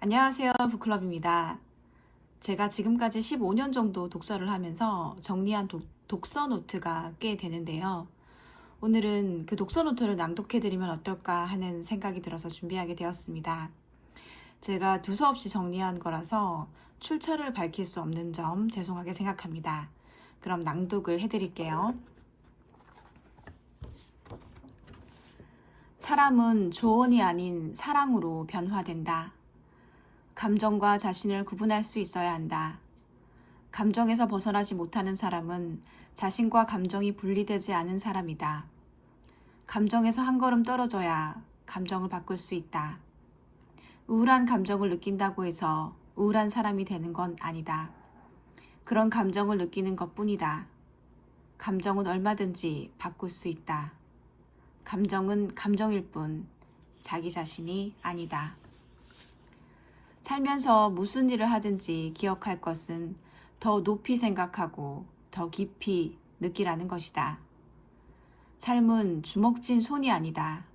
안녕하세요. 북클럽입니다. 제가 지금까지 15년 정도 독서를 하면서 정리한 독서 노트가 꽤 되는데요. 오늘은 그 독서 노트를 낭독해드리면 어떨까 하는 생각이 들어서 준비하게 되었습니다. 제가 두서없이 정리한 거라서 출처를 밝힐 수 없는 점 죄송하게 생각합니다. 그럼 낭독을 해드릴게요. 사람은 조언이 아닌 사랑으로 변화된다. 감정과 자신을 구분할 수 있어야 한다. 감정에서 벗어나지 못하는 사람은 자신과 감정이 분리되지 않은 사람이다. 감정에서 한 걸음 떨어져야 감정을 바꿀 수 있다. 우울한 감정을 느낀다고 해서 우울한 사람이 되는 건 아니다. 그런 감정을 느끼는 것뿐이다. 감정은 얼마든지 바꿀 수 있다. 감정은 감정일 뿐 자기 자신이 아니다. 살면서 무슨 일을 하든지 기억할 것은 더 높이 생각하고 더 깊이 느끼라는 것이다. 삶은 주먹진 손이 아니다.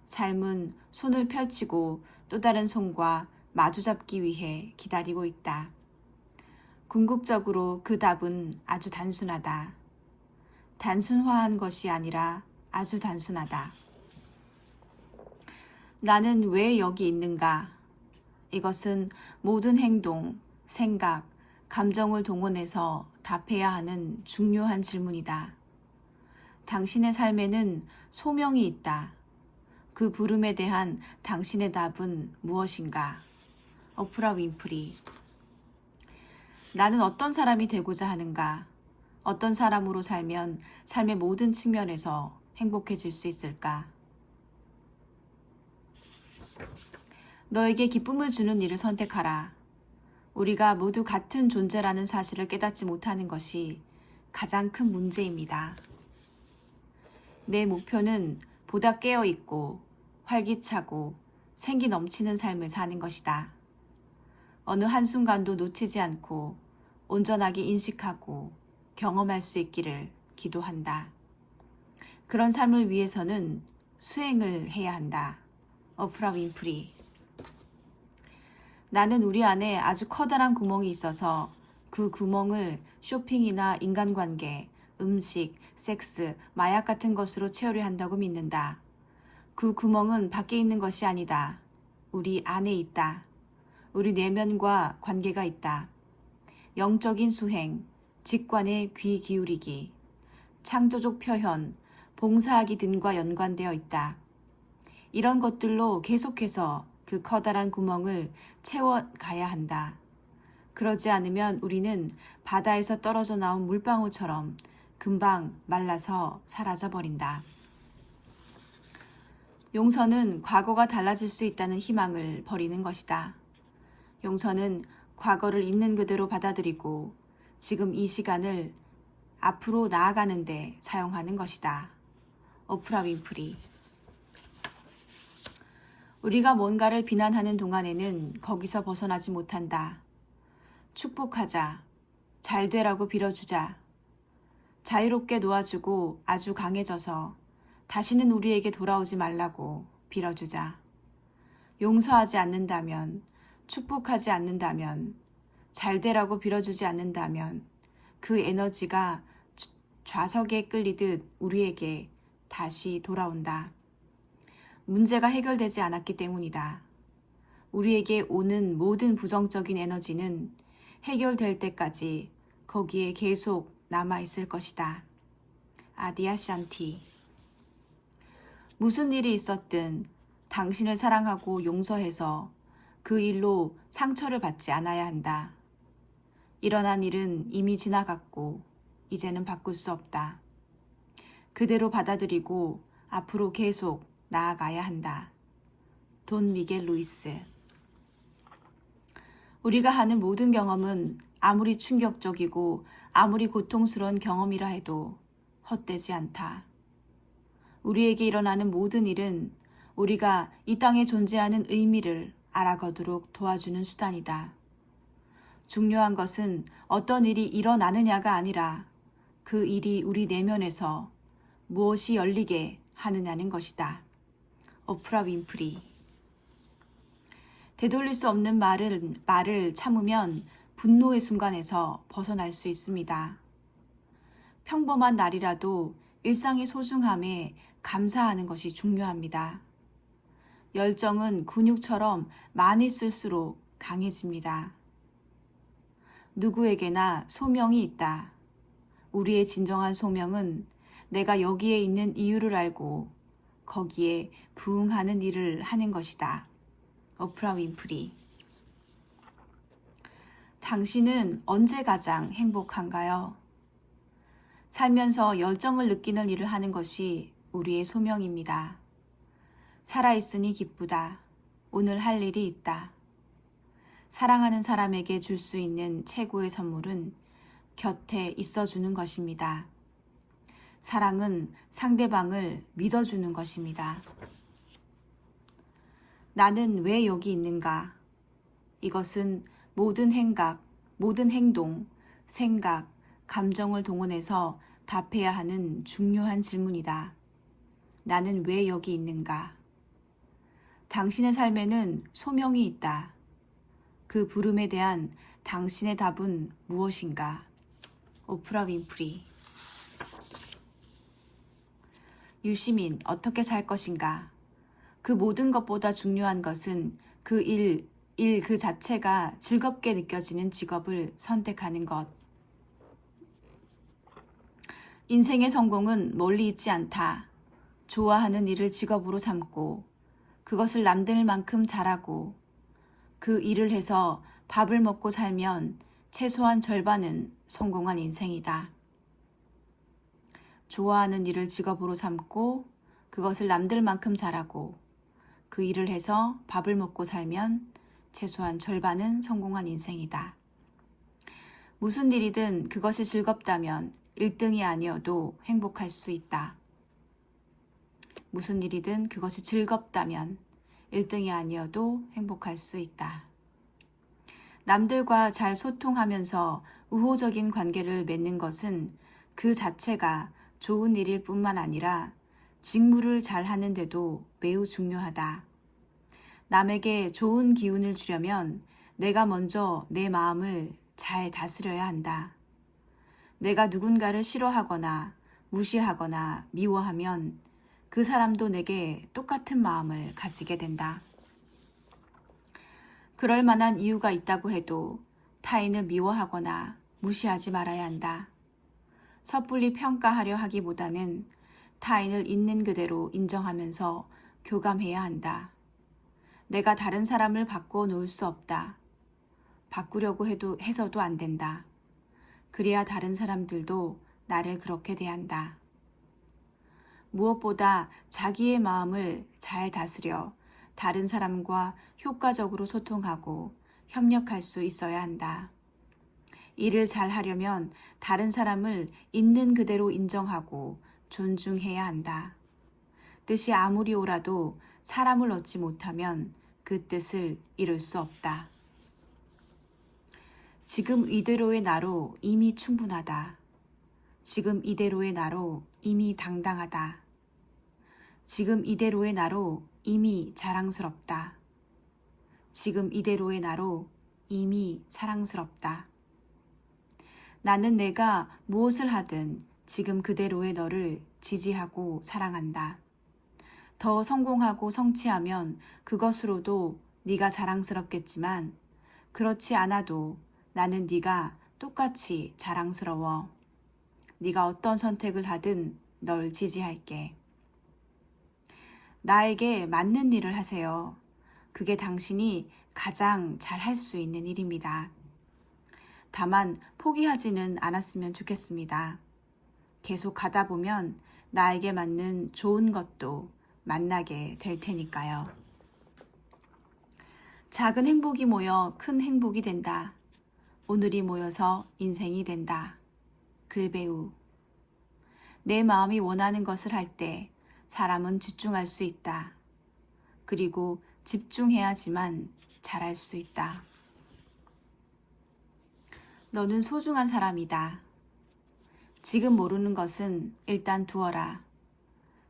삶은 손을 펼치고 또 다른 손과 마주잡기 위해 기다리고 있다. 궁극적으로 그 답은 아주 단순하다. 단순화한 것이 아니라 아주 단순하다. 나는 왜 여기 있는가? 이것은 모든 행동, 생각, 감정을 동원해서 답해야 하는 중요한 질문이다. 당신의 삶에는 소명이 있다. 그 부름에 대한 당신의 답은 무엇인가? 오프라 윈프리. 나는 어떤 사람이 되고자 하는가? 어떤 사람으로 살면 삶의 모든 측면에서 행복해질 수 있을까? 너에게 기쁨을 주는 일을 선택하라. 우리가 모두 같은 존재라는 사실을 깨닫지 못하는 것이 가장 큰 문제입니다. 내 목표는 보다 깨어있고 활기차고 생기 넘치는 삶을 사는 것이다. 어느 한순간도 놓치지 않고 온전하게 인식하고 경험할 수 있기를 기도한다. 그런 삶을 위해서는 수행을 해야 한다. 오프라 윈프리. 나는 우리 안에 아주 커다란 구멍이 있어서 그 구멍을 쇼핑이나 인간관계, 음식, 섹스, 마약 같은 것으로 채우려 한다고 믿는다. 그 구멍은 밖에 있는 것이 아니다. 우리 안에 있다. 우리 내면과 관계가 있다. 영적인 수행, 직관에 귀 기울이기, 창조적 표현, 봉사하기 등과 연관되어 있다. 이런 것들로 계속해서 그 커다란 구멍을 채워가야 한다. 그러지 않으면 우리는 바다에서 떨어져 나온 물방울처럼 금방 말라서 사라져버린다. 용서는 과거가 달라질 수 있다는 희망을 버리는 것이다. 용서는 과거를 있는 그대로 받아들이고 지금 이 시간을 앞으로 나아가는 데 사용하는 것이다. 오프라 윈프리. 우리가 뭔가를 비난하는 동안에는 거기서 벗어나지 못한다. 축복하자. 잘 되라고 빌어주자. 자유롭게 놓아주고 아주 강해져서 다시는 우리에게 돌아오지 말라고 빌어주자. 용서하지 않는다면, 축복하지 않는다면, 잘 되라고 빌어주지 않는다면 그 에너지가 좌석에 끌리듯 우리에게 다시 돌아온다. 문제가 해결되지 않았기 때문이다. 우리에게 오는 모든 부정적인 에너지는 해결될 때까지 거기에 계속 남아있을 것이다. 아디아샨티. 무슨 일이 있었든 당신을 사랑하고 용서해서 그 일로 상처를 받지 않아야 한다. 일어난 일은 이미 지나갔고 이제는 바꿀 수 없다. 그대로 받아들이고 앞으로 계속 나아가야 한다. 돈 미겔 루이스. 우리가 하는 모든 경험은 아무리 충격적이고 아무리 고통스러운 경험이라 해도 헛되지 않다. 우리에게 일어나는 모든 일은 우리가 이 땅에 존재하는 의미를 알아가도록 도와주는 수단이다. 중요한 것은 어떤 일이 일어나느냐가 아니라 그 일이 우리 내면에서 무엇이 열리게 하느냐는 것이다. 오프라 윈프리. 되돌릴 수 없는 말을 참으면 분노의 순간에서 벗어날 수 있습니다. 평범한 날이라도 일상의 소중함에 감사하는 것이 중요합니다. 열정은 근육처럼 많이 쓸수록 강해집니다. 누구에게나 소명이 있다. 우리의 진정한 소명은 내가 여기에 있는 이유를 알고 거기에 부응하는 일을 하는 것이다. 오프라 윈프리. 당신은 언제 가장 행복한가요? 살면서 열정을 느끼는 일을 하는 것이 우리의 소명입니다. 살아있으니 기쁘다. 오늘 할 일이 있다. 사랑하는 사람에게 줄 수 있는 최고의 선물은 곁에 있어주는 것입니다. 사랑은 상대방을 믿어주는 것입니다. 나는 왜 여기 있는가? 이것은 모든 행각, 모든 행동, 생각, 감정을 동원해서 답해야 하는 중요한 질문이다. 나는 왜 여기 있는가? 당신의 삶에는 소명이 있다. 그 부름에 대한 당신의 답은 무엇인가? 오프라 윈프리. 유시민, 어떻게 살 것인가? 그 모든 것보다 중요한 것은 그 일 그 자체가 즐겁게 느껴지는 직업을 선택하는 것. 인생의 성공은 멀리 있지 않다. 좋아하는 일을 직업으로 삼고 그것을 남들만큼 잘하고 그 일을 해서 밥을 먹고 살면 최소한 절반은 성공한 인생이다. 좋아하는 일을 직업으로 삼고 그것을 남들만큼 잘하고 그 일을 해서 밥을 먹고 살면 최소한 절반은 성공한 인생이다. 무슨 일이든 그것이 즐겁다면 1등이 아니어도 행복할 수 있다. 무슨 일이든 그것이 즐겁다면 1등이 아니어도 행복할 수 있다. 남들과 잘 소통하면서 우호적인 관계를 맺는 것은 그 자체가 좋은 일일 뿐만 아니라 직무를 잘 하는데도 매우 중요하다. 남에게 좋은 기운을 주려면 내가 먼저 내 마음을 잘 다스려야 한다. 내가 누군가를 싫어하거나 무시하거나 미워하면 그 사람도 내게 똑같은 마음을 가지게 된다. 그럴 만한 이유가 있다고 해도 타인을 미워하거나 무시하지 말아야 한다. 섣불리 평가하려 하기보다는 타인을 있는 그대로 인정하면서 교감해야 한다. 내가 다른 사람을 바꿔 놓을 수 없다. 바꾸려고 해서도 안 된다. 그래야 다른 사람들도 나를 그렇게 대한다. 무엇보다 자기의 마음을 잘 다스려 다른 사람과 효과적으로 소통하고 협력할 수 있어야 한다. 일을 잘 하려면 다른 사람을 있는 그대로 인정하고 존중해야 한다. 뜻이 아무리 옳아도 사람을 얻지 못하면 그 뜻을 이룰 수 없다. 지금 이대로의 나로 이미 충분하다. 지금 이대로의 나로 이미 당당하다. 지금 이대로의 나로 이미 자랑스럽다. 지금 이대로의 나로 이미 사랑스럽다. 나는 내가 무엇을 하든 지금 그대로의 너를 지지하고 사랑한다. 더 성공하고 성취하면 그것으로도 네가 자랑스럽겠지만 그렇지 않아도 나는 네가 똑같이 자랑스러워. 네가 어떤 선택을 하든 널 지지할게. 나에게 맞는 일을 하세요. 그게 당신이 가장 잘 할 수 있는 일입니다. 다만 포기하지는 않았으면 좋겠습니다. 계속 가다 보면 나에게 맞는 좋은 것도 만나게 될 테니까요. 작은 행복이 모여 큰 행복이 된다. 오늘이 모여서 인생이 된다. 글배우. 내 마음이 원하는 것을 할 때 사람은 집중할 수 있다. 그리고 집중해야지만 잘할 수 있다. 너는 소중한 사람이다. 지금 모르는 것은 일단 두어라.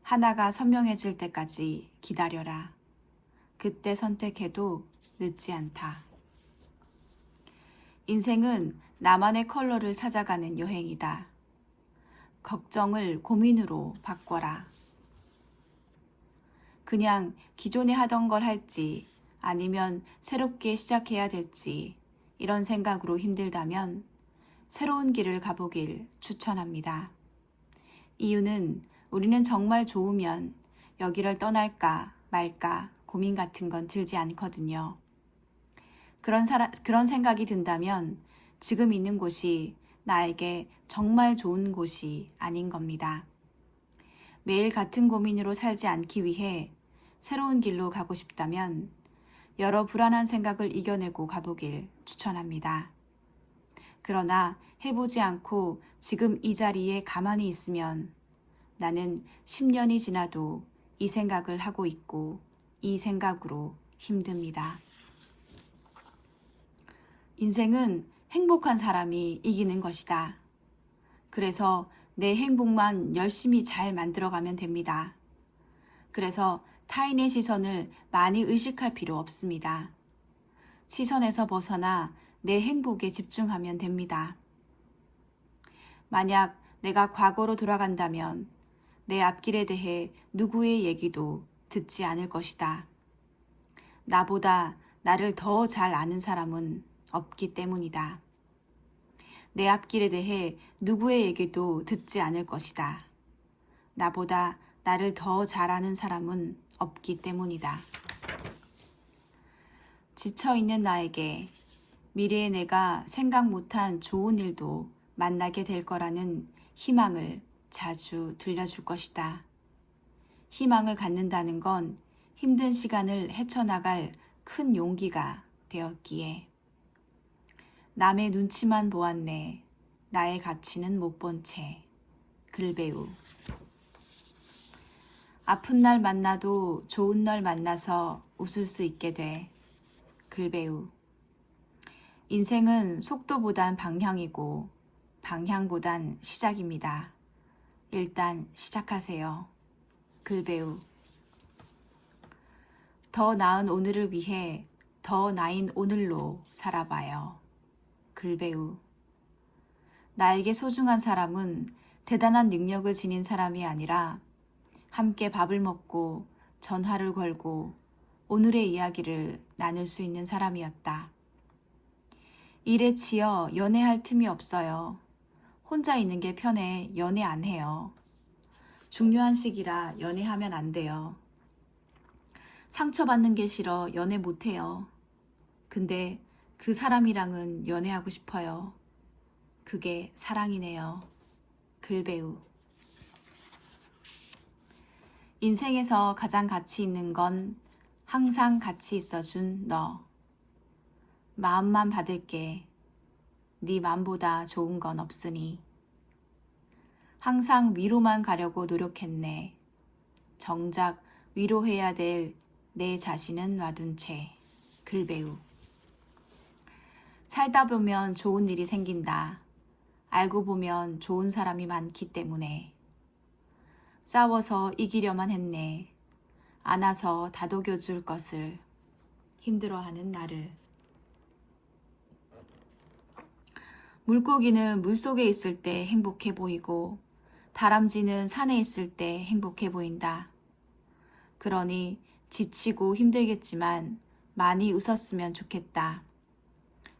하나가 선명해질 때까지 기다려라. 그때 선택해도 늦지 않다. 인생은 나만의 컬러를 찾아가는 여행이다. 걱정을 고민으로 바꿔라. 그냥 기존에 하던 걸 할지 아니면 새롭게 시작해야 될지 이런 생각으로 힘들다면 새로운 길을 가보길 추천합니다. 이유는 우리는 정말 좋으면 여기를 떠날까 말까 고민 같은 건 들지 않거든요. 그런 생각이 든다면 지금 있는 곳이 나에게 정말 좋은 곳이 아닌 겁니다. 매일 같은 고민으로 살지 않기 위해 새로운 길로 가고 싶다면 여러 불안한 생각을 이겨내고 가보길 추천합니다. 그러나 해보지 않고 지금 이 자리에 가만히 있으면 나는 10년이 지나도 이 생각을 하고 있고 이 생각으로 힘듭니다. 인생은 행복한 사람이 이기는 것이다. 그래서 내 행복만 열심히 잘 만들어가면 됩니다. 그래서 타인의 시선을 많이 의식할 필요 없습니다. 시선에서 벗어나 내 행복에 집중하면 됩니다. 만약 내가 과거로 돌아간다면 내 앞길에 대해 누구의 얘기도 듣지 않을 것이다. 나보다 나를 더 잘 아는 사람은 없기 때문이다. 내 앞길에 대해 누구의 얘기도 듣지 않을 것이다. 나보다 나를 더 잘 아는 사람은 없기 때문이다. 지쳐있는 나에게 미래에 내가 생각 못한 좋은 일도 만나게 될 거라는 희망을 자주 들려줄 것이다. 희망을 갖는다는 건 힘든 시간을 헤쳐나갈 큰 용기가 되었기에. 남의 눈치만 보았네. 나의 가치는 못 본 채. 글배우. 아픈 날 만나도 좋은 날 만나서 웃을 수 있게 돼. 글배우. 인생은 속도보단 방향이고 방향보단 시작입니다. 일단 시작하세요. 글배우. 더 나은 오늘을 위해 더 나인 오늘로 살아봐요. 글배우. 나에게 소중한 사람은 대단한 능력을 지닌 사람이 아니라 함께 밥을 먹고 전화를 걸고 오늘의 이야기를 나눌 수 있는 사람이었다. 일에 치여 연애할 틈이 없어요. 혼자 있는 게 편해 연애 안 해요. 중요한 시기라 연애하면 안 돼요. 상처받는 게 싫어 연애 못 해요. 근데 그 사람이랑은 연애하고 싶어요. 그게 사랑이네요. 글배우. 인생에서 가장 가치 있는 건 항상 같이 있어준 너. 마음만 받을게. 네 맘보다 좋은 건 없으니. 항상 위로만 가려고 노력했네. 정작 위로해야 될 내 자신은 놔둔 채. 글배우. 살다 보면 좋은 일이 생긴다. 알고 보면 좋은 사람이 많기 때문에. 싸워서 이기려만 했네. 안아서 다독여줄 것을 힘들어하는 나를. 물고기는 물속에 있을 때 행복해 보이고 다람쥐는 산에 있을 때 행복해 보인다. 그러니 지치고 힘들겠지만 많이 웃었으면 좋겠다.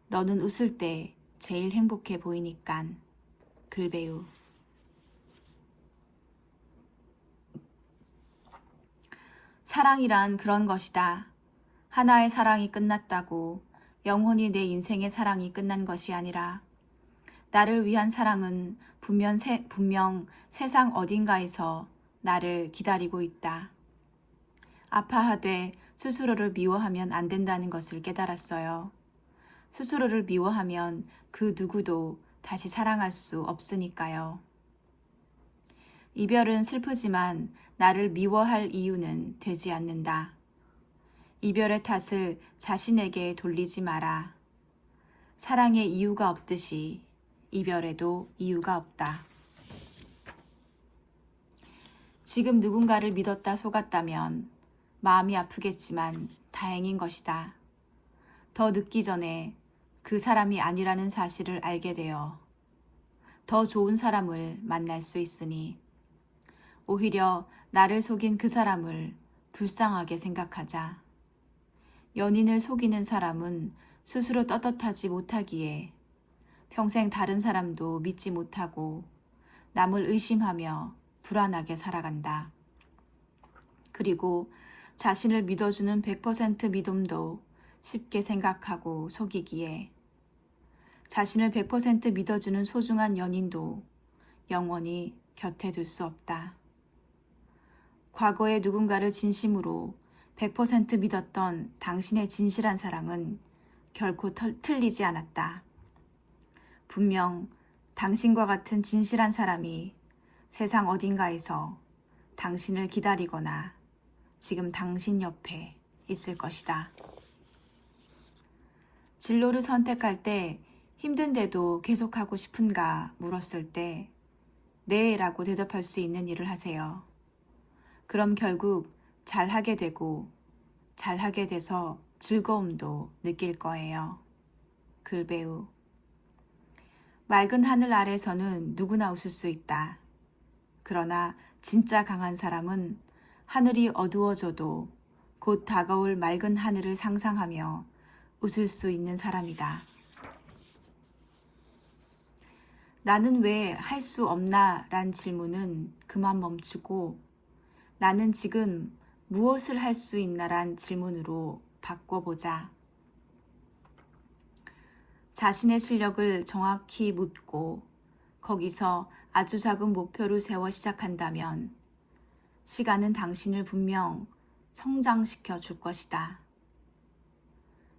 너는 웃을 때 제일 행복해 보이니깐. 글배우. 사랑이란 그런 것이다. 하나의 사랑이 끝났다고 영원히 내 인생의 사랑이 끝난 것이 아니라 나를 위한 사랑은 분명 세상 어딘가에서 나를 기다리고 있다. 아파하되 스스로를 미워하면 안 된다는 것을 깨달았어요. 스스로를 미워하면 그 누구도 다시 사랑할 수 없으니까요. 이별은 슬프지만 나를 미워할 이유는 되지 않는다. 이별의 탓을 자신에게 돌리지 마라. 사랑에 이유가 없듯이 이별에도 이유가 없다. 지금 누군가를 믿었다 속았다면 마음이 아프겠지만 다행인 것이다. 더 늦기 전에 그 사람이 아니라는 사실을 알게 되어 더 좋은 사람을 만날 수 있으니 오히려 나를 속인 그 사람을 불쌍하게 생각하자. 연인을 속이는 사람은 스스로 떳떳하지 못하기에 평생 다른 사람도 믿지 못하고 남을 의심하며 불안하게 살아간다. 그리고 자신을 믿어주는 100% 믿음도 쉽게 생각하고 속이기에 자신을 100% 믿어주는 소중한 연인도 영원히 곁에 둘 수 없다. 과거에 누군가를 진심으로 100% 믿었던 당신의 진실한 사랑은 결코 틀리지 않았다. 분명 당신과 같은 진실한 사람이 세상 어딘가에서 당신을 기다리거나 지금 당신 옆에 있을 것이다. 진로를 선택할 때 힘든데도 계속하고 싶은가 물었을 때 네 라고 대답할 수 있는 일을 하세요. 그럼 결국 잘하게 되고 잘하게 돼서 즐거움도 느낄 거예요. 글배우. 맑은 하늘 아래서는 누구나 웃을 수 있다. 그러나 진짜 강한 사람은 하늘이 어두워져도 곧 다가올 맑은 하늘을 상상하며 웃을 수 있는 사람이다. 나는 왜 할 수 없나? 란 질문은 그만 멈추고 나는 지금 무엇을 할 수 있나? 란 질문으로 바꿔보자. 자신의 실력을 정확히 묻고 거기서 아주 작은 목표를 세워 시작한다면 시간은 당신을 분명 성장시켜 줄 것이다.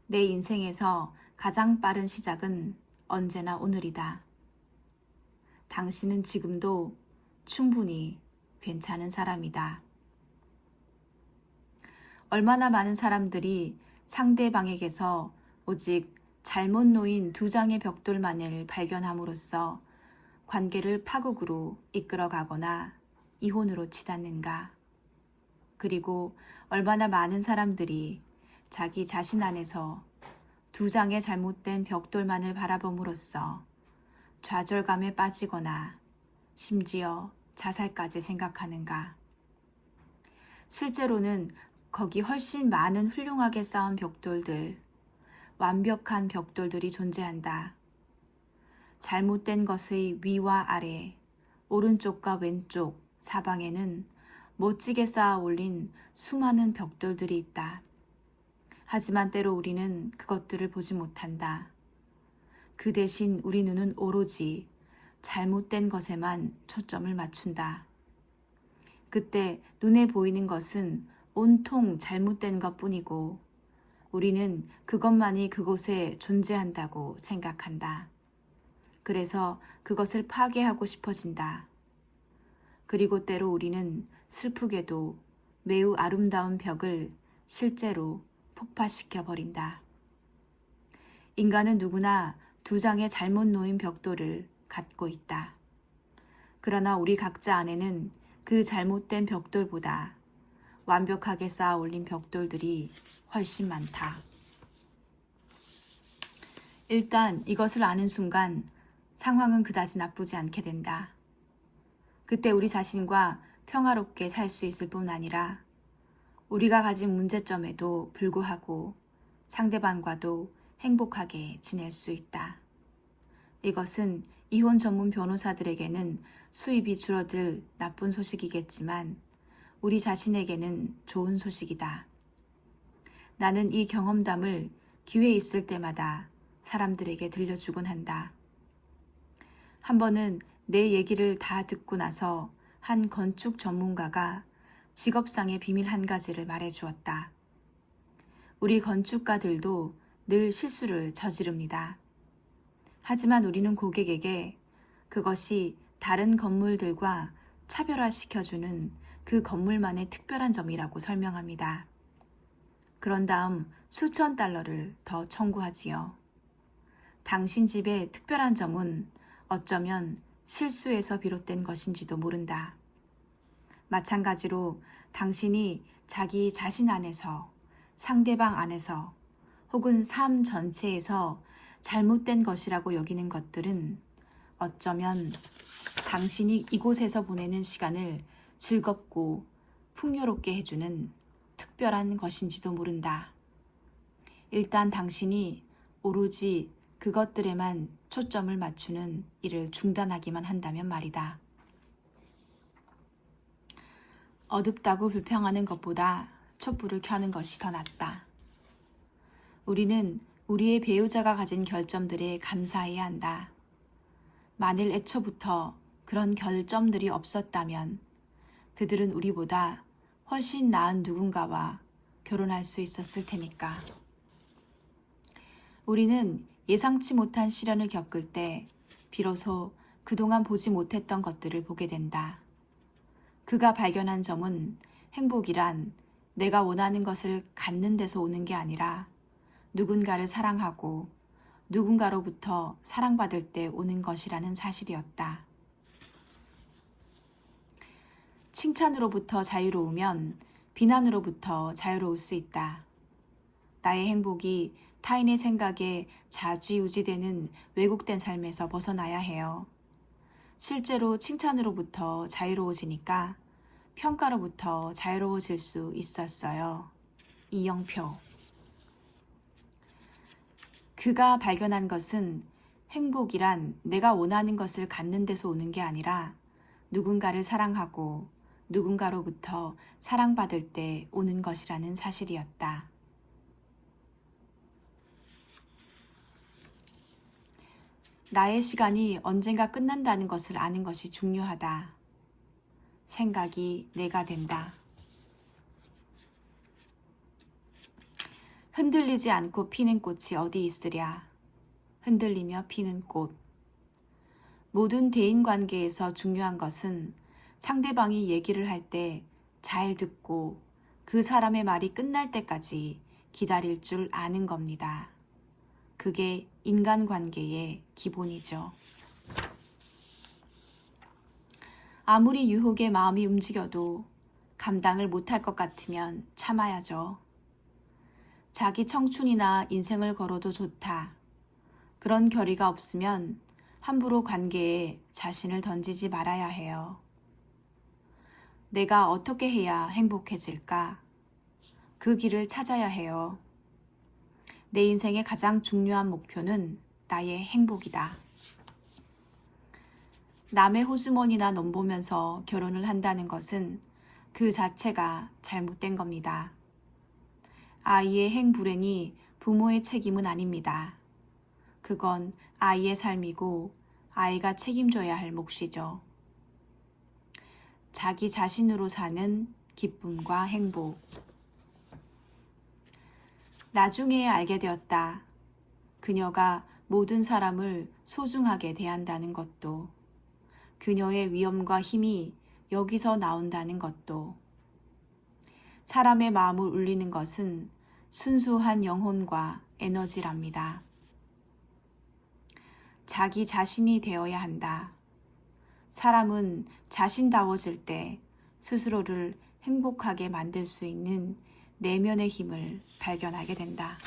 내 인생에서 가장 빠른 시작은 언제나 오늘이다. 당신은 지금도 충분히 괜찮은 사람이다. 얼마나 많은 사람들이 상대방에게서 오직 잘못 놓인 두 장의 벽돌만을 발견함으로써 관계를 파국으로 이끌어가거나 이혼으로 치닫는가. 그리고 얼마나 많은 사람들이 자기 자신 안에서 두 장의 잘못된 벽돌만을 바라봄으로써 좌절감에 빠지거나 심지어 자살까지 생각하는가. 실제로는 거기 훨씬 많은 훌륭하게 쌓은 벽돌들, 완벽한 벽돌들이 존재한다. 잘못된 것의 위와 아래, 오른쪽과 왼쪽, 사방에는 멋지게 쌓아 올린 수많은 벽돌들이 있다. 하지만 때로 우리는 그것들을 보지 못한다. 그 대신 우리 눈은 오로지 잘못된 것에만 초점을 맞춘다. 그때 눈에 보이는 것은 온통 잘못된 것뿐이고 우리는 그것만이 그곳에 존재한다고 생각한다. 그래서 그것을 파괴하고 싶어진다. 그리고 때로 우리는 슬프게도 매우 아름다운 벽을 실제로 폭파시켜 버린다. 인간은 누구나 두 장의 잘못 놓인 벽돌을 갖고 있다. 그러나 우리 각자 안에는 그 잘못된 벽돌보다 완벽하게 쌓아 올린 벽돌들이 훨씬 많다. 일단 이것을 아는 순간 상황은 그다지 나쁘지 않게 된다. 그때 우리 자신과 평화롭게 살 수 있을 뿐 아니라 우리가 가진 문제점에도 불구하고 상대방과도 행복하게 지낼 수 있다. 이것은 이혼 전문 변호사들에게는 수입이 줄어들 나쁜 소식이겠지만 우리 자신에게는 좋은 소식이다. 나는 이 경험담을 기회 있을 때마다 사람들에게 들려주곤 한다. 한 번은 내 얘기를 다 듣고 나서 한 건축 전문가가 직업상의 비밀 한 가지를 말해주었다. 우리 건축가들도 늘 실수를 저지릅니다. 하지만 우리는 고객에게 그것이 다른 건물들과 차별화시켜주는 그 건물만의 특별한 점이라고 설명합니다. 그런 다음 수천 달러를 더 청구하지요. 당신 집의 특별한 점은 어쩌면 실수에서 비롯된 것인지도 모른다. 마찬가지로 당신이 자기 자신 안에서, 상대방 안에서, 혹은 삶 전체에서 잘못된 것이라고 여기는 것들은 어쩌면 당신이 이곳에서 보내는 시간을 즐겁고 풍요롭게 해주는 특별한 것인지도 모른다. 일단 당신이 오로지 그것들에만 초점을 맞추는 일을 중단하기만 한다면 말이다. 어둡다고 불평하는 것보다 촛불을 켜는 것이 더 낫다. 우리는 우리의 배우자가 가진 결점들에 감사해야 한다. 만일 애초부터 그런 결점들이 없었다면 그들은 우리보다 훨씬 나은 누군가와 결혼할 수 있었을 테니까. 우리는 예상치 못한 시련을 겪을 때 비로소 그동안 보지 못했던 것들을 보게 된다. 그가 발견한 점은 행복이란 내가 원하는 것을 갖는 데서 오는 게 아니라 누군가를 사랑하고 누군가로부터 사랑받을 때 오는 것이라는 사실이었다. 칭찬으로부터 자유로우면 비난으로부터 자유로울 수 있다. 나의 행복이 타인의 생각에 좌지우지되는 왜곡된 삶에서 벗어나야 해요. 실제로 칭찬으로부터 자유로워지니까 평가로부터 자유로워질 수 있었어요. 이영표. 그가 발견한 것은 행복이란 내가 원하는 것을 갖는 데서 오는 게 아니라 누군가를 사랑하고 누군가로부터 사랑받을 때 오는 것이라는 사실이었다. 나의 시간이 언젠가 끝난다는 것을 아는 것이 중요하다. 생각이 내가 된다. 흔들리지 않고 피는 꽃이 어디 있으랴. 흔들리며 피는 꽃. 모든 대인관계에서 중요한 것은 상대방이 얘기를 할 때 잘 듣고 그 사람의 말이 끝날 때까지 기다릴 줄 아는 겁니다. 그게 인간관계의 기본이죠. 아무리 유혹에 마음이 움직여도 감당을 못할 것 같으면 참아야죠. 자기 청춘이나 인생을 걸어도 좋다. 그런 결의가 없으면 함부로 관계에 자신을 던지지 말아야 해요. 내가 어떻게 해야 행복해질까? 그 길을 찾아야 해요. 내 인생의 가장 중요한 목표는 나의 행복이다. 남의 호주머니나 넘보면서 결혼을 한다는 것은 그 자체가 잘못된 겁니다. 아이의 행불행이 부모의 책임은 아닙니다. 그건 아이의 삶이고 아이가 책임져야 할 몫이죠. 자기 자신으로 사는 기쁨과 행복. 나중에 알게 되었다. 그녀가 모든 사람을 소중하게 대한다는 것도, 그녀의 위엄과 힘이 여기서 나온다는 것도. 사람의 마음을 울리는 것은 순수한 영혼과 에너지랍니다. 자기 자신이 되어야 한다. 사람은 자신다워질 때 스스로를 행복하게 만들 수 있는 내면의 힘을 발견하게 된다.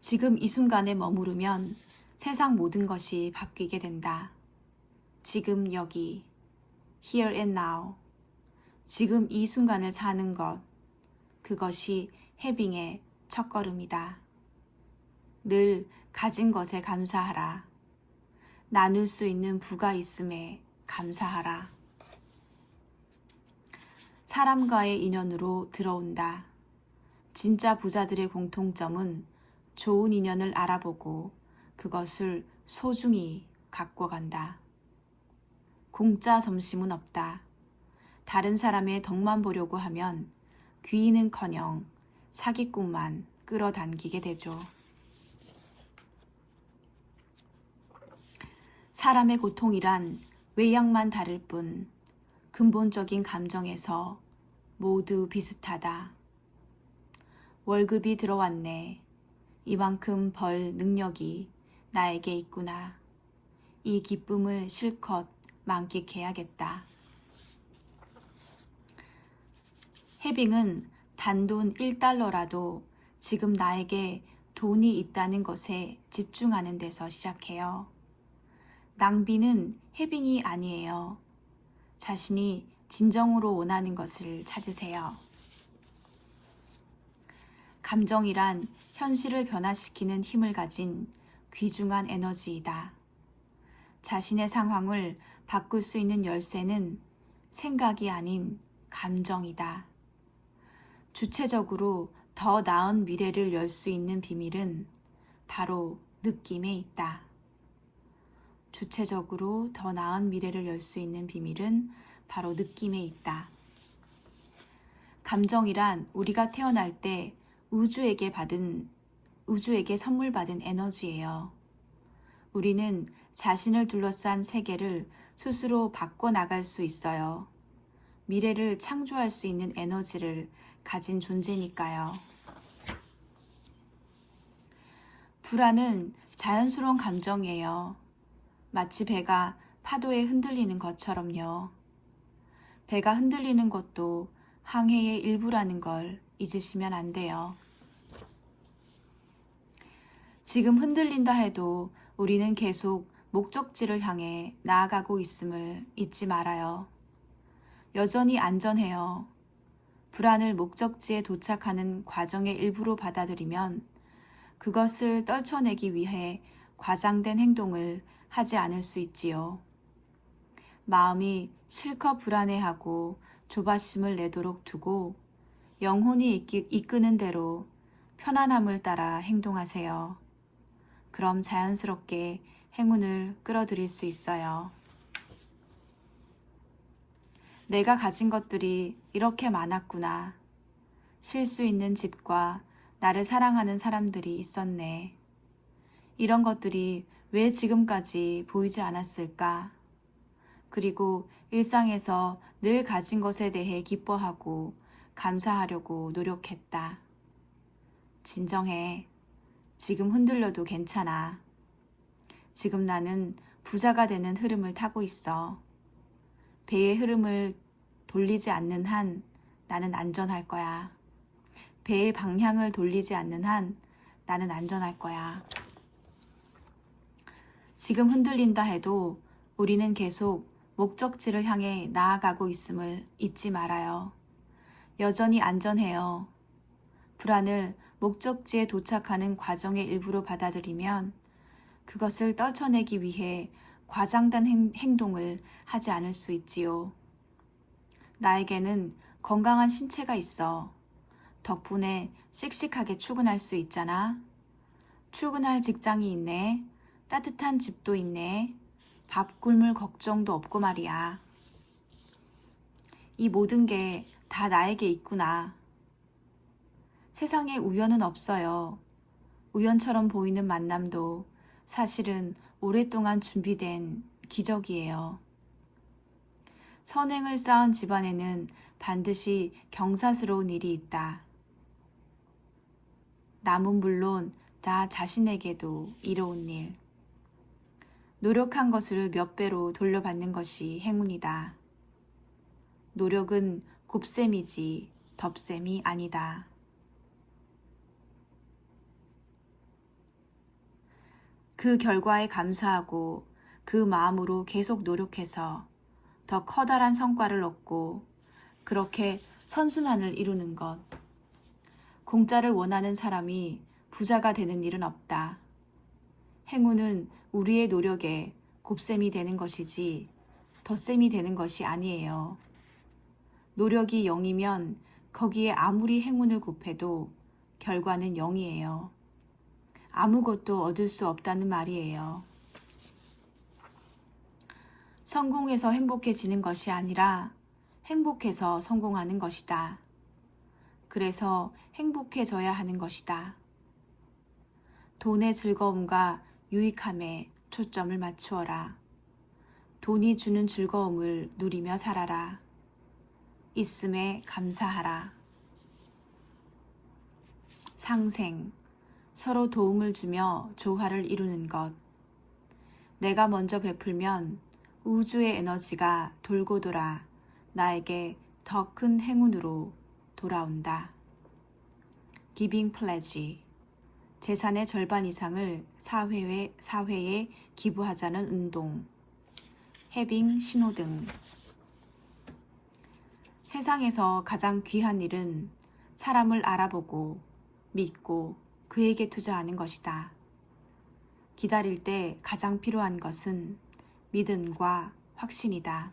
지금 이 순간에 머무르면 세상 모든 것이 바뀌게 된다. 지금 여기, here and now, 지금 이 순간을 사는 것, 그것이 해빙의 첫걸음이다. 늘 가진 것에 감사하라. 나눌 수 있는 부가 있음에 감사하라. 사람과의 인연으로 들어온다. 진짜 부자들의 공통점은 좋은 인연을 알아보고 그것을 소중히 갖고 간다. 공짜 점심은 없다. 다른 사람의 덕만 보려고 하면 귀인은커녕 사기꾼만 끌어당기게 되죠. 사람의 고통이란 외양만 다를 뿐 근본적인 감정에서 모두 비슷하다. 월급이 들어왔네. 이만큼 벌 능력이 나에게 있구나. 이 기쁨을 실컷 만끽해야겠다. 해빙은 단돈 1달러라도 지금 나에게 돈이 있다는 것에 집중하는 데서 시작해요. 낭비는 해빙이 아니에요. 자신이 진정으로 원하는 것을 찾으세요. 감정이란 현실을 변화시키는 힘을 가진 귀중한 에너지이다. 자신의 상황을 바꿀 수 있는 열쇠는 생각이 아닌 감정이다. 주체적으로 더 나은 미래를 열 수 있는 비밀은 바로 느낌에 있다. 주체적으로 더 나은 미래를 열 수 있는 비밀은 바로 느낌에 있다. 감정이란 우리가 태어날 때 우주에게 선물 받은 에너지예요. 우리는 자신을 둘러싼 세계를 스스로 바꿔나갈 수 있어요. 미래를 창조할 수 있는 에너지를 가진 존재니까요. 불안은 자연스러운 감정이에요. 마치 배가 파도에 흔들리는 것처럼요. 배가 흔들리는 것도 항해의 일부라는 걸 잊으시면 안 돼요. 지금 흔들린다 해도 우리는 계속 목적지를 향해 나아가고 있음을 잊지 말아요. 여전히 안전해요. 불안을 목적지에 도착하는 과정의 일부로 받아들이면 그것을 떨쳐내기 위해 과장된 행동을 하지 않을 수 있지요. 마음이 실컷 불안해하고 조바심을 내도록 두고 영혼이 이끄는 대로 편안함을 따라 행동하세요. 그럼 자연스럽게 행운을 끌어들일 수 있어요. 내가 가진 것들이 이렇게 많았구나. 쉴 수 있는 집과 나를 사랑하는 사람들이 있었네. 이런 것들이 왜 지금까지 보이지 않았을까? 그리고 일상에서 늘 가진 것에 대해 기뻐하고 감사하려고 노력했다. 진정해. 지금 흔들려도 괜찮아. 지금 나는 부자가 되는 흐름을 타고 있어. 배의 흐름을 돌리지 않는 한 나는 안전할 거야. 배의 방향을 돌리지 않는 한 나는 안전할 거야. 지금 흔들린다 해도 우리는 계속 목적지를 향해 나아가고 있음을 잊지 말아요. 여전히 안전해요. 불안을 목적지에 도착하는 과정의 일부로 받아들이면 그것을 떨쳐내기 위해 과장된 행동을 하지 않을 수 있지요. 나에게는 건강한 신체가 있어. 덕분에 씩씩하게 출근할 수 있잖아. 출근할 직장이 있네. 따뜻한 집도 있네. 밥 굶을 걱정도 없고 말이야. 이 모든 게 다 나에게 있구나. 세상에 우연은 없어요. 우연처럼 보이는 만남도 사실은 오랫동안 준비된 기적이에요. 선행을 쌓은 집안에는 반드시 경사스러운 일이 있다. 남은 물론 나 자신에게도 이로운 일. 노력한 것을 몇 배로 돌려받는 것이 행운이다. 노력은 곱셈이지 덧셈이 아니다. 그 결과에 감사하고 그 마음으로 계속 노력해서 더 커다란 성과를 얻고 그렇게 선순환을 이루는 것. 공짜를 원하는 사람이 부자가 되는 일은 없다. 행운은 우리의 노력에 곱셈이 되는 것이지 덧셈이 되는 것이 아니에요. 노력이 0이면 거기에 아무리 행운을 곱해도 결과는 0이에요. 아무것도 얻을 수 없다는 말이에요. 성공해서 행복해지는 것이 아니라 행복해서 성공하는 것이다. 그래서 행복해져야 하는 것이다. 돈의 즐거움과 유익함에 초점을 맞추어라. 돈이 주는 즐거움을 누리며 살아라. 있음에 감사하라. 상생, 서로 도움을 주며 조화를 이루는 것. 내가 먼저 베풀면 우주의 에너지가 돌고 돌아 나에게 더 큰 행운으로 돌아온다. Giving Pledge, 재산의 절반 이상을 사회에 기부하자는 운동, Having 신호등. 세상에서 가장 귀한 일은 사람을 알아보고 믿고 그에게 투자하는 것이다. 기다릴 때 가장 필요한 것은 믿음과 확신이다.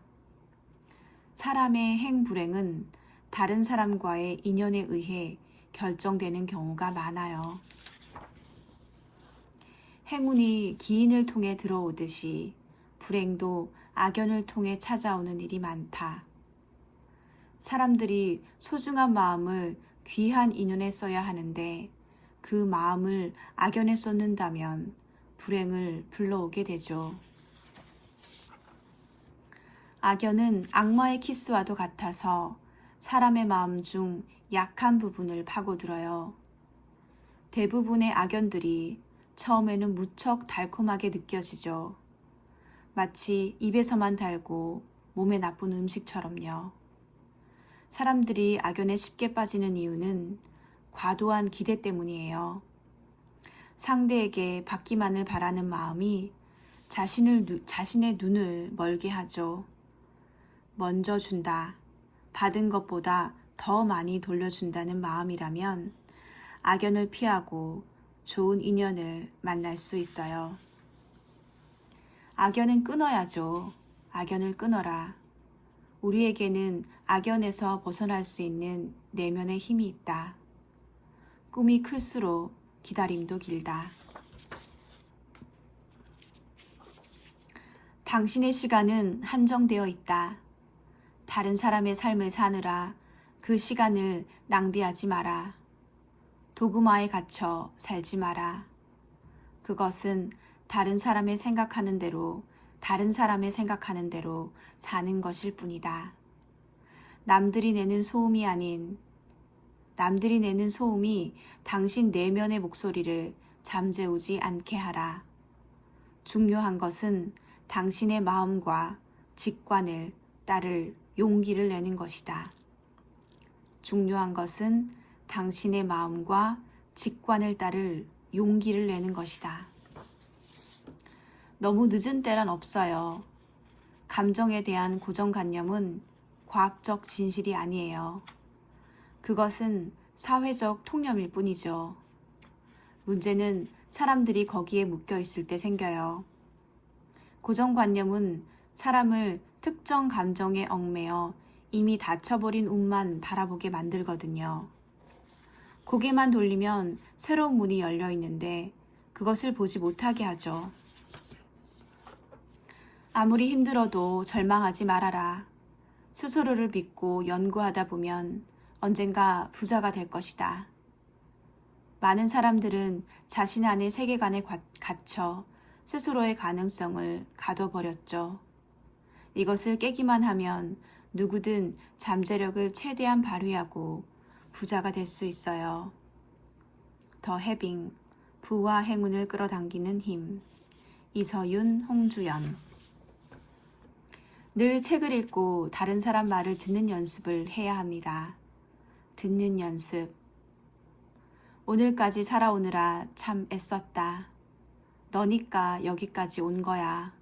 사람의 행불행은 다른 사람과의 인연에 의해 결정되는 경우가 많아요. 행운이 기인을 통해 들어오듯이 불행도 악연을 통해 찾아오는 일이 많다. 사람들이 소중한 마음을 귀한 인연에 써야 하는데 그 마음을 악연에 쏟는다면 불행을 불러오게 되죠. 악연은 악마의 키스와도 같아서 사람의 마음 중 약한 부분을 파고들어요. 대부분의 악연들이 처음에는 무척 달콤하게 느껴지죠. 마치 입에서만 달고 몸에 나쁜 음식처럼요. 사람들이 악연에 쉽게 빠지는 이유는 과도한 기대 때문이에요. 상대에게 받기만을 바라는 마음이 자신의 눈을 멀게 하죠. 먼저 준다, 받은 것보다 더 많이 돌려준다는 마음이라면 악연을 피하고 좋은 인연을 만날 수 있어요. 악연은 끊어야죠. 악연을 끊어라. 우리에게는 악연에서 벗어날 수 있는 내면의 힘이 있다. 꿈이 클수록 기다림도 길다. 당신의 시간은 한정되어 있다. 다른 사람의 삶을 사느라 그 시간을 낭비하지 마라. 도구마에 갇혀 살지 마라. 그것은 다른 사람의 생각하는 대로 사는 것일 뿐이다. 남들이 내는 소음이 당신 내면의 목소리를 잠재우지 않게 하라. 중요한 것은 당신의 마음과 직관을 따를 용기를 내는 것이다. 중요한 것은 당신의 마음과 직관을 따를 용기를 내는 것이다. 너무 늦은 때란 없어요. 감정에 대한 고정관념은 과학적 진실이 아니에요. 그것은 사회적 통념일 뿐이죠. 문제는 사람들이 거기에 묶여 있을 때 생겨요. 고정관념은 사람을 특정 감정에 얽매여 이미 닫혀버린 운만 바라보게 만들거든요. 고개만 돌리면 새로운 문이 열려 있는데 그것을 보지 못하게 하죠. 아무리 힘들어도 절망하지 말아라. 스스로를 믿고 연구하다 보면 언젠가 부자가 될 것이다. 많은 사람들은 자신 안의 세계관에 갇혀 스스로의 가능성을 가둬버렸죠. 이것을 깨기만 하면 누구든 잠재력을 최대한 발휘하고 부자가 될 수 있어요. 더 해빙, 부와 행운을 끌어당기는 힘. 이서윤, 홍주연. 늘 책을 읽고 다른 사람 말을 듣는 연습을 해야 합니다. 듣는 연습. 오늘까지 살아오느라 참 애썼다. 너니까 여기까지 온 거야.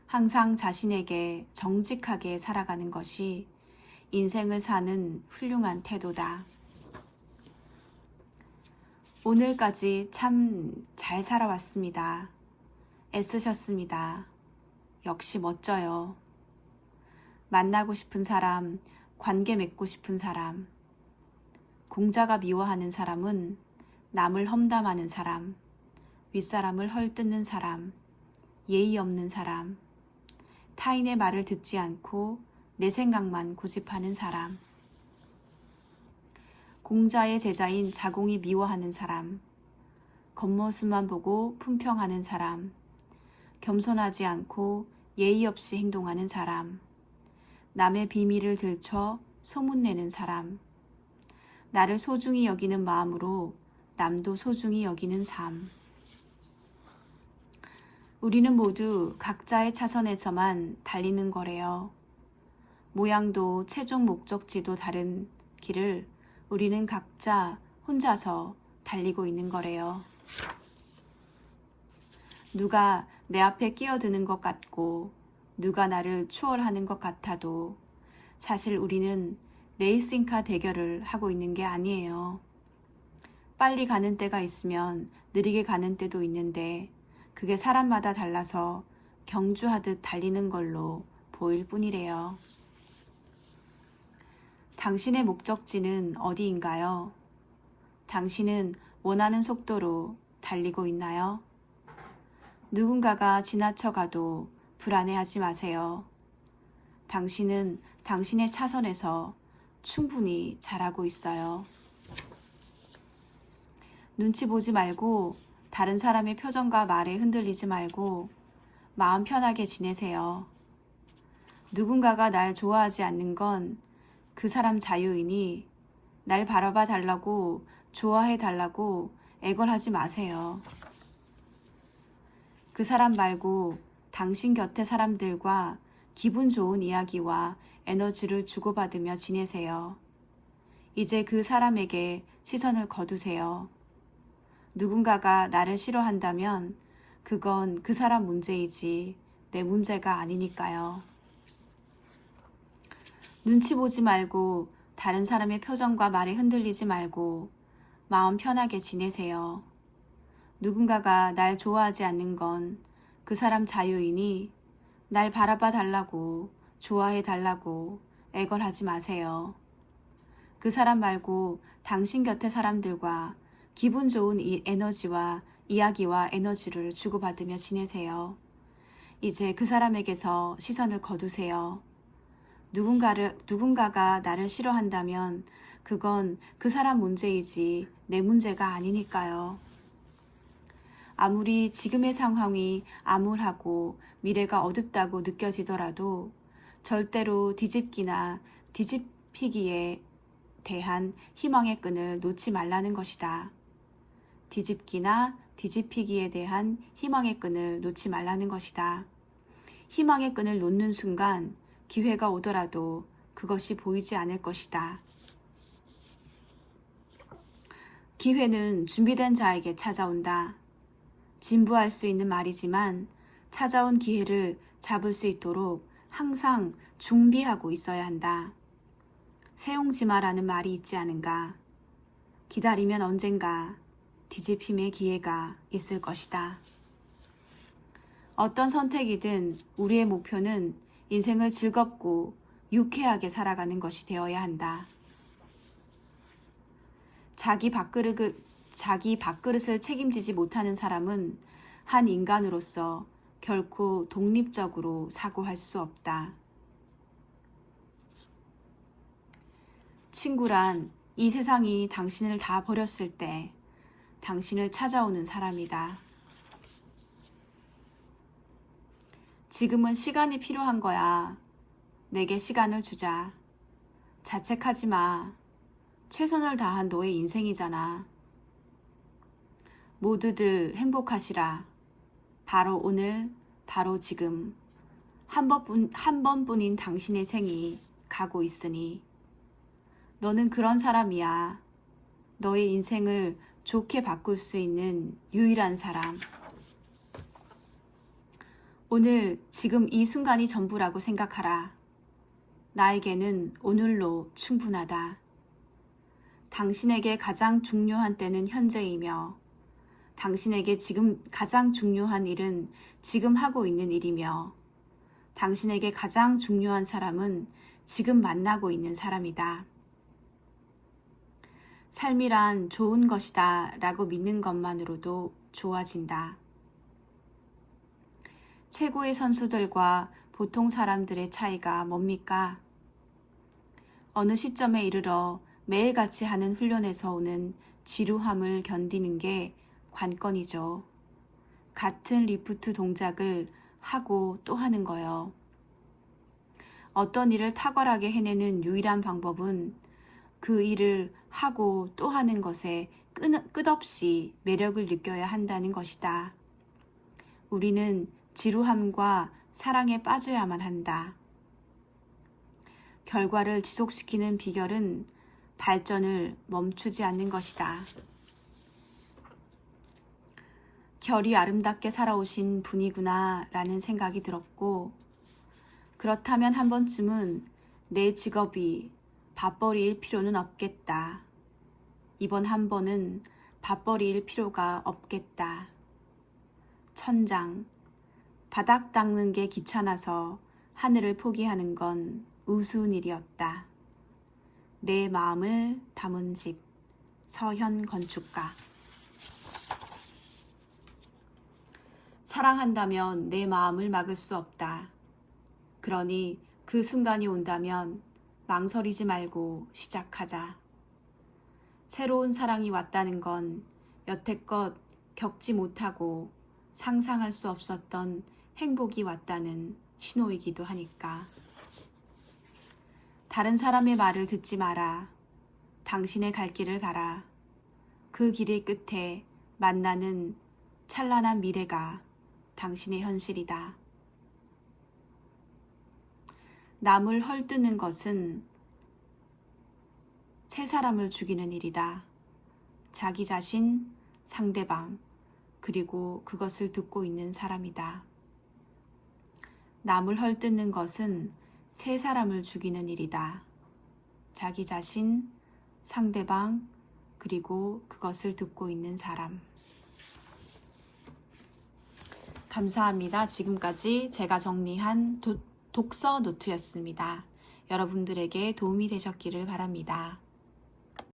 항상 자신에게 정직하게 살아가는 것이 인생을 사는 훌륭한 태도다. 오늘까지 참 잘 살아왔습니다. 애쓰셨습니다. 역시 멋져요. 만나고 싶은 사람, 관계 맺고 싶은 사람, 공자가 미워하는 사람은 남을 험담하는 사람, 윗사람을 헐뜯는 사람, 예의 없는 사람, 타인의 말을 듣지 않고 내 생각만 고집하는 사람, 공자의 제자인 자공이 미워하는 사람, 겉모습만 보고 품평하는 사람, 겸손하지 않고 예의 없이 행동하는 사람, 남의 비밀을 들춰 소문내는 사람, 나를 소중히 여기는 마음으로 남도 소중히 여기는 삶. 우리는 모두 각자의 차선에서만 달리는 거래요. 모양도 최종 목적지도 다른 길을 우리는 각자 혼자서 달리고 있는 거래요. 누가 내 앞에 끼어드는 것 같고 누가 나를 추월하는 것 같아도 사실 우리는 레이싱카 대결을 하고 있는 게 아니에요. 빨리 가는 때가 있으면 느리게 가는 때도 있는데 그게 사람마다 달라서 경주하듯 달리는 걸로 보일 뿐이래요. 당신의 목적지는 어디인가요? 당신은 원하는 속도로 달리고 있나요? 누군가가 지나쳐가도 불안해하지 마세요. 당신은 당신의 차선에서 충분히 잘하고 있어요. 눈치 보지 말고 다른 사람의 표정과 말에 흔들리지 말고 마음 편하게 지내세요. 누군가가 날 좋아하지 않는 건 그 사람 자유이니 날 바라봐 달라고 좋아해 달라고 애걸하지 마세요. 그 사람 말고 당신 곁의 사람들과 기분 좋은 이야기와 에너지를 주고받으며 지내세요. 이제 그 사람에게 시선을 거두세요. 누군가가 나를 싫어한다면 그건 그 사람 문제이지 내 문제가 아니니까요. 눈치 보지 말고 다른 사람의 표정과 말에 흔들리지 말고 마음 편하게 지내세요. 누군가가 날 좋아하지 않는 건 그 사람 자유이니 날 바라봐 달라고 좋아해 달라고 애걸하지 마세요. 그 사람 말고 당신 곁의 사람들과 기분 좋은 에너지와 이야기와 에너지를 주고받으며 지내세요. 이제 그 사람에게서 시선을 거두세요. 누군가가 나를 싫어한다면 그건 그 사람 문제이지 내 문제가 아니니까요. 아무리 지금의 상황이 암울하고 미래가 어둡다고 느껴지더라도 절대로 뒤집히기에 대한 희망의 끈을 놓지 말라는 것이다. 뒤집히기에 대한 희망의 끈을 놓지 말라는 것이다. 희망의 끈을 놓는 순간 기회가 오더라도 그것이 보이지 않을 것이다. 기회는 준비된 자에게 찾아온다. 진부할 수 있는 말이지만 찾아온 기회를 잡을 수 있도록 항상 준비하고 있어야 한다. 세용지마라는 말이 있지 않은가. 기다리면 언젠가 뒤집힘의 기회가 있을 것이다. 어떤 선택이든 우리의 목표는 인생을 즐겁고 유쾌하게 살아가는 것이 되어야 한다. 자기 밥그릇을 책임지지 못하는 사람은 한 인간으로서 결코 독립적으로 사고할 수 없다. 친구란 이 세상이 당신을 다 버렸을 때 당신을 찾아오는 사람이다. 지금은 시간이 필요한 거야. 내게 시간을 주자. 자책하지 마. 최선을 다한 너의 인생이잖아. 모두들 행복하시라. 바로 오늘, 바로 지금. 한 번뿐인 당신의 생이 가고 있으니. 너는 그런 사람이야. 너의 인생을 좋게 바꿀 수 있는 유일한 사람. 오늘, 지금 이 순간이 전부라고 생각하라. 나에게는 오늘로 충분하다. 당신에게 가장 중요한 때는 현재이며 당신에게 지금 가장 중요한 일은 지금 하고 있는 일이며 당신에게 가장 중요한 사람은 지금 만나고 있는 사람이다. 삶이란 좋은 것이다 라고 믿는 것만으로도 좋아진다. 최고의 선수들과 보통 사람들의 차이가 뭡니까? 어느 시점에 이르러 매일같이 하는 훈련에서 오는 지루함을 견디는 게 관건이죠. 같은 리프트 동작을 하고 또 하는 거요. 어떤 일을 탁월하게 해내는 유일한 방법은 그 일을 하고 또 하는 것에 끝없이 매력을 느껴야 한다는 것이다. 우리는 지루함과 사랑에 빠져야만 한다. 결과를 지속시키는 비결은 발전을 멈추지 않는 것이다. 결이 아름답게 살아오신 분이구나 라는 생각이 들었고, 그렇다면 한 번쯤은 내 직업이 밥벌이일 필요는 없겠다. 이번 한 번은 밥벌이일 필요가 없겠다. 천장, 바닥 닦는 게 귀찮아서 하늘을 포기하는 건 우스운 일이었다. 내 마음을 담은 집, 서현 건축가. 사랑한다면 내 마음을 막을 수 없다. 그러니 그 순간이 온다면 망설이지 말고 시작하자. 새로운 사랑이 왔다는 건 여태껏 겪지 못하고 상상할 수 없었던 행복이 왔다는 신호이기도 하니까. 다른 사람의 말을 듣지 마라. 당신의 갈 길을 가라. 그 길의 끝에 만나는 찬란한 미래가 당신의 현실이다. 남을 헐뜯는 것은 세 사람을 죽이는 일이다. 자기 자신, 상대방, 그리고 그것을 듣고 있는 사람이다. 남을 헐뜯는 것은 세 사람을 죽이는 일이다. 자기 자신, 상대방, 그리고 그것을 듣고 있는 사람. 감사합니다. 지금까지 제가 정리한 독서 노트였습니다. 여러분들에게 도움이 되셨기를 바랍니다.